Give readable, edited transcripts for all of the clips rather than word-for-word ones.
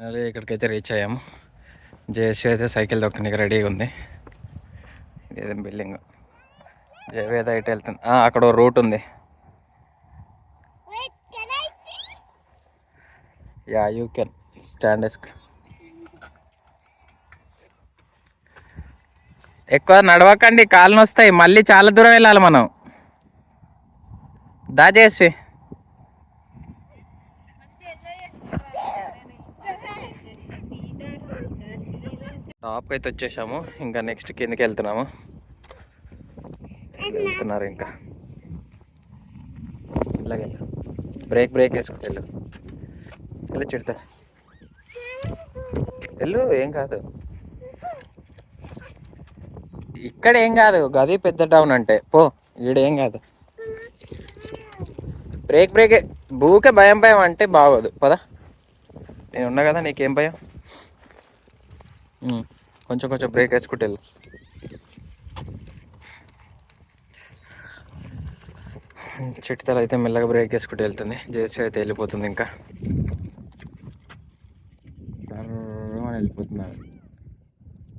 అదే ఇక్కడికైతే రీచ్ అయ్యాము. జేఎస్సీ అయితే సైకిల్ దొక్కడానికి రెడీగా ఉంది. ఇదేదో బిల్డింగ్. జయవేద అయితే వెళ్తుంది. అక్కడ రూట్ ఉంది. Yeah you can stand ask. ఎక్కువ నడవకండి, కాళ్ళు నొస్తాయి. మళ్ళీ చాలా దూరం వెళ్ళాలి మనం. దా జేఎస్సీ. టాప్కి అయితే వచ్చేసాము. ఇంకా నెక్స్ట్ కిందకి వెళ్తున్నాము. వెళ్తున్నారు ఇంకా. ఇలాగే బ్రేక్ వేసుకుంటే వెళ్ళు చిడతా. వెళ్ళు, ఏం కాదు. ఇక్కడ ఏం కాదు, గది పెద్ద టౌన్ అంటే. పో, ఈడేం కాదు. బ్రేక్ బూకే భయం అంటే బాగోదు. పదా, నేను ఉన్నా కదా, నీకేం భయం. కొంచెం బ్రేక్ వేసుకుంటే వెళ్ళు. చిట్తలు అయితే మెల్లగా బ్రేక్ వేసుకుంటూ వెళ్తుంది. జేసీ అయితే వెళ్ళిపోతుంది. ఇంకా సర్వని వెళ్ళిపోతున్నారు.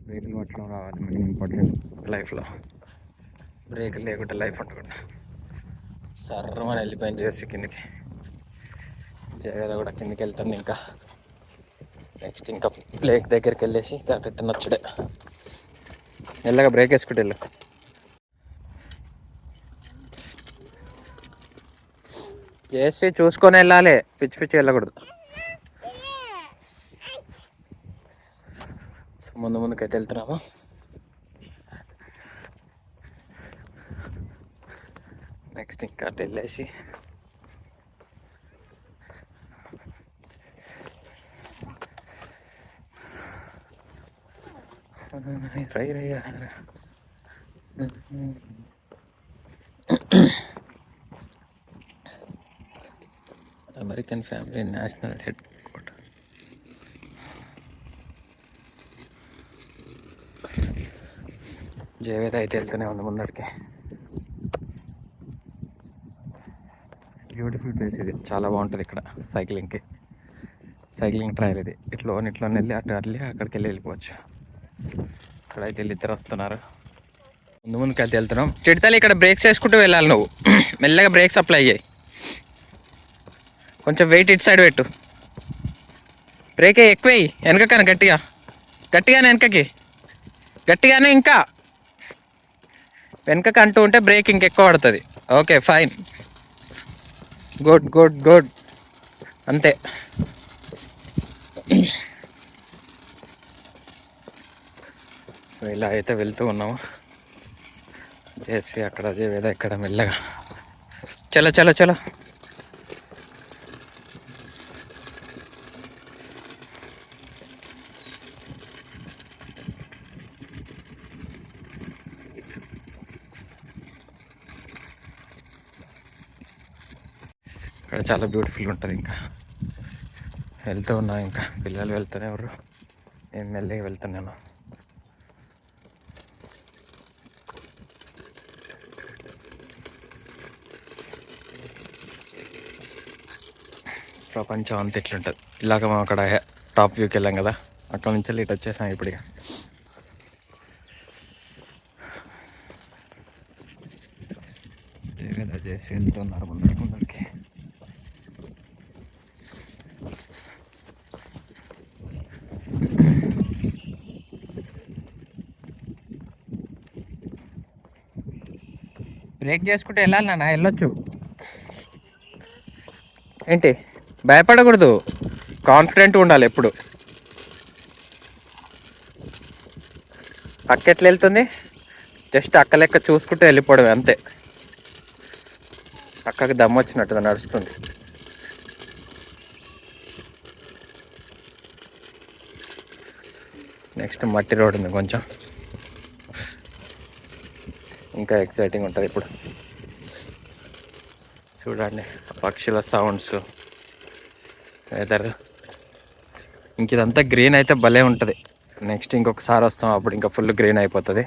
బ్రేకులు పట్టడం రావాలి, మెయిన్ ఇంపార్టెంట్ లైఫ్లో. బ్రేకులు లేకుండా లైఫ్ ఉండకూడదు. సర్వని వెళ్ళిపోయింది జేసీ కిందకి. జగద కూడా కిందకి వెళ్తుంది. ఇంకా నెక్స్ట్ ఇంకా లేక్ దగ్గరికి వెళ్ళేసి రిటర్న్ వచ్చడే. మెల్లగా బ్రేక్ వేసుకుంటూ వెళ్ళు. చేసి చూసుకొని వెళ్ళాలి, పిచ్చి వెళ్ళకూడదు. సో ముందుకైతే వెళ్తున్నాము. నెక్స్ట్ ఇంకా అటు వెళ్ళేసి American family national headquarter. జయవేద అయితే వెళ్తూనే ఉంది ముందడికి. బ్యూటిఫుల్ ప్లేస్ ఇది, చాలా బాగుంటుంది ఇక్కడ సైక్లింగ్కి. సైక్లింగ్ ట్రైల్ ఇది. ఇట్లా వెళ్ళి అక్కడికి వెళ్ళిపోవచ్చు. ఇక్కడైతే ఇద్దరు వస్తున్నారు. ముందుకైతే వెళ్తున్నాం. చిడతలు ఇక్కడ బ్రేక్స్ వేసుకుంటూ వెళ్ళాలి నువ్వు. మెల్లగా బ్రేక్స్ అప్లై అయ్యాయి. కొంచెం వెయిట్ ఇటు సైడ్ పెట్టు. బ్రేక్ ఎక్కువ వెనకకన్నా గట్టిగానే గట్టిగానే ఇంకా వెనకకి అంటూ ఉంటే బ్రేక్ ఇంకెక్కువ పడుతుంది. ఓకే ఫైన్, గుడ్ అంతే. సో ఇలా అయితే వెళ్తూ ఉన్నాము. జేఎస్పీ అక్కడ, జయవేద ఇక్కడ. మెల్లగా చలో. ఇక్కడ చాలా బ్యూటిఫుల్గా ఉంటుంది. ఇంకా వెళ్తూ ఉన్నా. ఇంకా పిల్లలు వెళ్తూనే ఎవరు, నేను మెల్లగా వెళ్తున్నాను. ప్రపంచం అంత ఎట్లుంటుంది. ఇలాగ మనం అక్కడ టాప్ వ్యూకి వెళ్ళాం కదా, అక్కడ నుంచి వెళ్ళి ఇటు వచ్చేసాం. ఇప్పుడు ఇక చేసి వెళ్తున్నారు ముందరికి. బ్రేక్ చేసుకుంటే వెళ్ళాలి నాన్న, వెళ్ళొచ్చు. ఏంటి భయపడకూడదు, కాన్ఫిడెంట్గా ఉండాలి ఎప్పుడు. అక్క ఎట్లా వెళ్తుంది, జస్ట్ అక్క లెక్క చూసుకుంటూ వెళ్ళిపోవడమే అంతే. అక్కకి దమ్ము వచ్చినట్టుగా నడుస్తుంది. నెక్స్ట్ మట్టి రోడ్ ఉంది, కొంచెం ఇంకా ఎక్సైటింగ్ ఉంటుంది ఇప్పుడు. చూడండి పక్షుల సౌండ్స్, వెదర్. ఇంక ఇదంతా గ్రీన్ అయితే భలే ఉంటుంది. నెక్స్ట్ ఇంకొకసారి వస్తాం, అప్పుడు ఇంకా ఫుల్ గ్రీన్ అయిపోతుంది.